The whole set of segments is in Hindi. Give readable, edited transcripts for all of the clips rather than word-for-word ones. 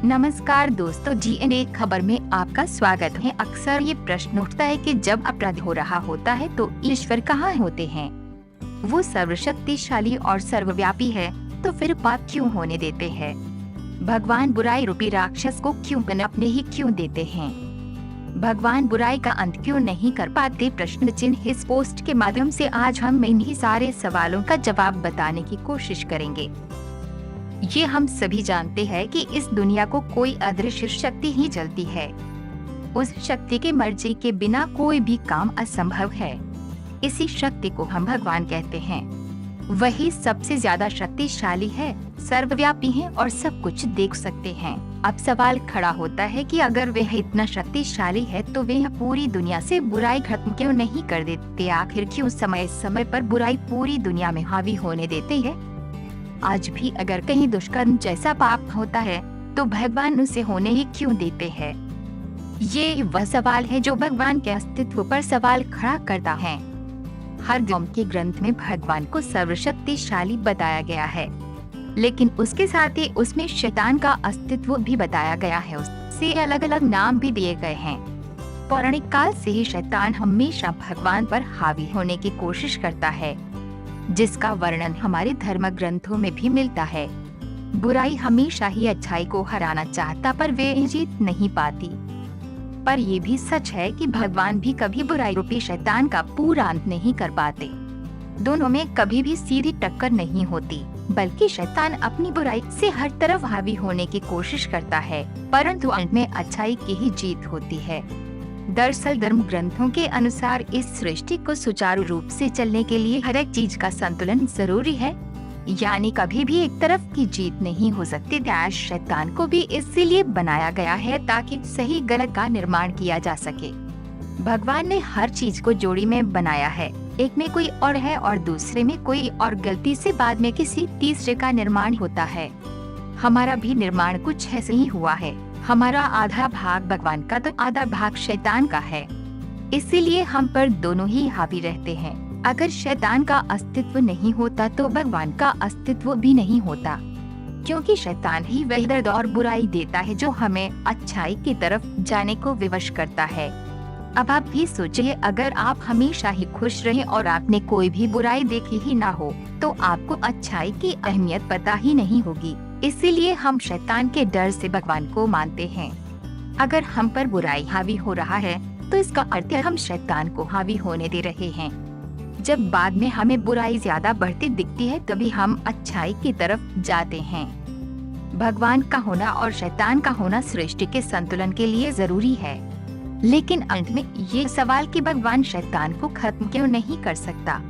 नमस्कार दोस्तों, जीएनए खबर में आपका स्वागत है। अक्सर ये प्रश्न उठता है कि जब अपराध हो रहा होता है तो ईश्वर कहाँ होते हैं? वो सर्वशक्तिशाली और सर्वव्यापी है, तो फिर पाप क्यों होने देते हैं? भगवान बुराई रूपी राक्षस को क्यों पनपने ही क्यों देते हैं? भगवान बुराई का अंत क्यों नहीं कर पाते? प्रश्न चिन्ह। इस पोस्ट के माध्यम से आज हम इन्हीं सारे सवालों का जवाब बताने की कोशिश करेंगे। ये हम सभी जानते हैं कि इस दुनिया को कोई अदृश्य शक्ति ही चलती है। उस शक्ति के मर्जी के बिना कोई भी काम असंभव है। इसी शक्ति को हम भगवान कहते हैं। वही सबसे ज्यादा शक्तिशाली है, सर्वव्यापी है और सब कुछ देख सकते हैं। अब सवाल खड़ा होता है कि अगर वह इतना शक्तिशाली है तो वह पूरी दुनिया से बुराई खत्म क्यों नहीं कर देते? आखिर क्यों समय समय पर बुराई पूरी दुनिया में हावी होने देते हैं? आज भी अगर कहीं दुष्कर्म जैसा पाप होता है तो भगवान उसे होने ही क्यों देते हैं? ये वह सवाल है जो भगवान के अस्तित्व पर सवाल खड़ा करता है। हर धर्म के ग्रंथ में भगवान को सर्वशक्तिशाली बताया गया है, लेकिन उसके साथ ही उसमें शैतान का अस्तित्व भी बताया गया है। उससे अलग अलग नाम भी दिए गए हैं। पौराणिक काल से ही शैतान हमेशा भगवान पर हावी होने की कोशिश करता है, जिसका वर्णन हमारे धर्म ग्रंथों में भी मिलता है। बुराई हमेशा ही अच्छाई को हराना चाहता, पर वे जीत नहीं पाती। पर ये भी सच है कि भगवान भी कभी बुराई रूपी शैतान का पूरा अंत नहीं कर पाते। दोनों में कभी भी सीधी टक्कर नहीं होती, बल्कि शैतान अपनी बुराई से हर तरफ हावी होने की कोशिश करता है, परंतु अंत में अच्छाई की ही जीत होती है। दरअसल धर्म ग्रंथों के अनुसार इस सृष्टि को सुचारू रूप से चलने के लिए हर एक चीज का संतुलन जरूरी है, यानी कभी भी एक तरफ की जीत नहीं हो सकती। शैतान को भी इसीलिए बनाया गया है ताकि सही गलत का निर्माण किया जा सके। भगवान ने हर चीज को जोड़ी में बनाया है, एक में कोई और है और दूसरे में कोई और। गलती से बाद में किसी तीसरे का निर्माण होता है। हमारा भी निर्माण कुछ ऐसे ही हुआ है। हमारा आधा भाग भगवान का तो आधा भाग शैतान का है, इसीलिए हम पर दोनों ही हावी रहते हैं। अगर शैतान का अस्तित्व नहीं होता तो भगवान का अस्तित्व भी नहीं होता, क्योंकि शैतान ही वह दर्द और बुराई देता है जो हमें अच्छाई की तरफ जाने को विवश करता है। अब आप भी सोचिए, अगर आप हमेशा ही खुश रहें और आपने कोई भी बुराई देखी ही ना हो तो आपको अच्छाई की अहमियत पता ही नहीं होगी। इसीलिए हम शैतान के डर से भगवान को मानते हैं। अगर हम पर बुराई हावी हो रहा है तो इसका अर्थ है हम शैतान को हावी होने दे रहे हैं। जब बाद में हमें बुराई ज्यादा बढ़ती दिखती है तभी हम अच्छाई की तरफ जाते हैं। भगवान का होना और शैतान का होना सृष्टि के संतुलन के लिए जरूरी है, लेकिन अंत में ये सवाल कि भगवान शैतान को खत्म क्यों नहीं कर सकता,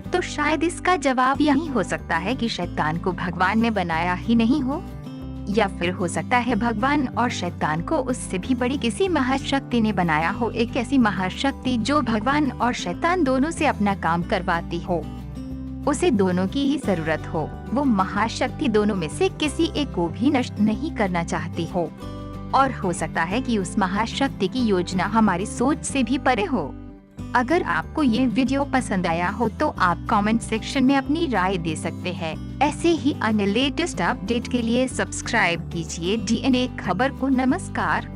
तो शायद इसका जवाब यही हो सकता है कि शैतान को भगवान ने बनाया ही नहीं हो, या फिर हो सकता है भगवान और शैतान को उससे भी बड़ी किसी महाशक्ति ने बनाया हो। एक ऐसी महाशक्ति जो भगवान और शैतान दोनों से अपना काम करवाती हो। उसे दोनों की ही जरूरत हो। वो महाशक्ति दोनों में से किसी एक को भी नष्ट नहीं करना चाहती हो, और हो सकता है कि उस महाशक्ति की योजना हमारी सोच से भी परे हो। अगर आपको ये वीडियो पसंद आया हो तो आप कमेंट सेक्शन में अपनी राय दे सकते हैं। ऐसे ही अन्य लेटेस्ट अपडेट के लिए सब्सक्राइब कीजिए जीएनए खबर को। नमस्कार।